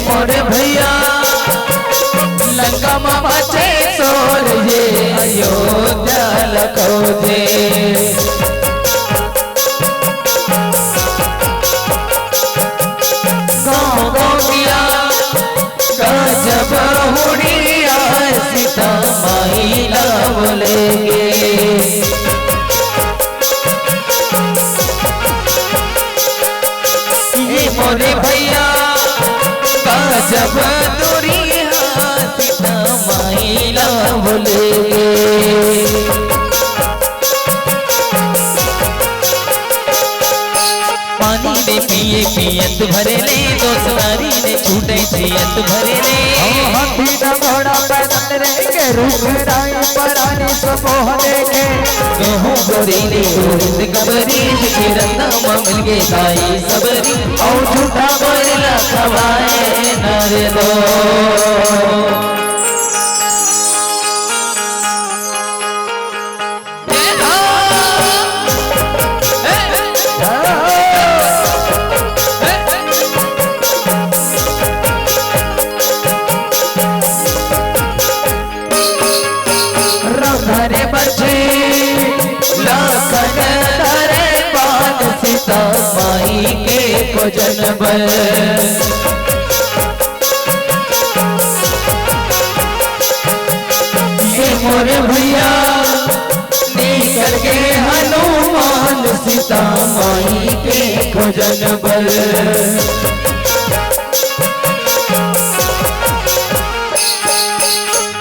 मोरे भैया लंका में बचे सोर ये अयोध्या लखो जे गाँव गोगिया गजब हुड़िया सीता माई ला बोलेगे मोरे भैया गजब दुरिया सीता माई ला बोलेगे पानी ने पिए पियत भरे ले दोस्तारी ने छूटे छियत भरे ले हाथी न घोड़ा पैदल रहेंगे रूप राई परानी सब देखे गेहूं गोरी ने गोरिंद कबरी के रत्ना मिल गए गाई सबरी और झूठा बोला खवाए नरे दो धरे बचे लाखन धरे बात सीता माई के भोजन बल मोरे भैया निकल के हनुमान सीता माई के भोजन बल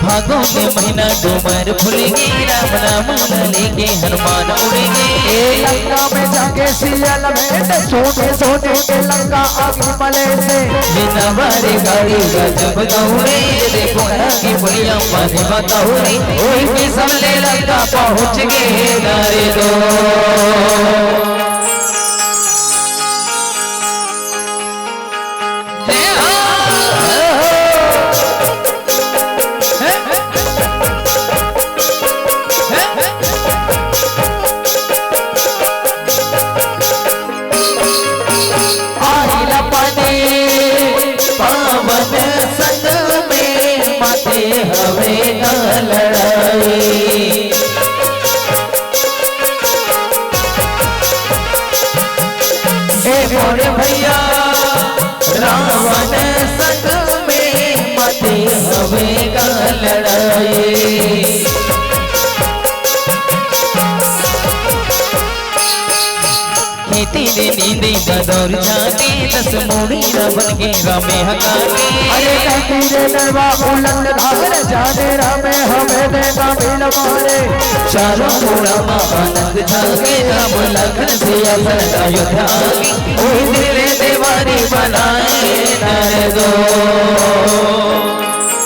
भागों के महीना डूमर फूलेंगे राम नाम लेके हनुमान उड़ेंगे लंका में जाके सियल में सोने सोने के लंका आगे मले से हमारे गाड़ी गजब दौड़े देखो की बढ़िया पानी बताओ वही सब ले लंका पहुँच गए नारे दो पावन संग में माते हवे न लड़ाई मोरे भैया रावण संग में माते हवे न लड़ाई तेरे नींदे दौर जाके दस मोड़ी रावण के रामे हकाके अरे तेरे नरवा उलंद धार जाने रामे हमें देगा मिल मारे चारों मोड़ा आनंद जागे राम लखन से अपन अयोध्या की ओही दिले देवारी बनाए नर दो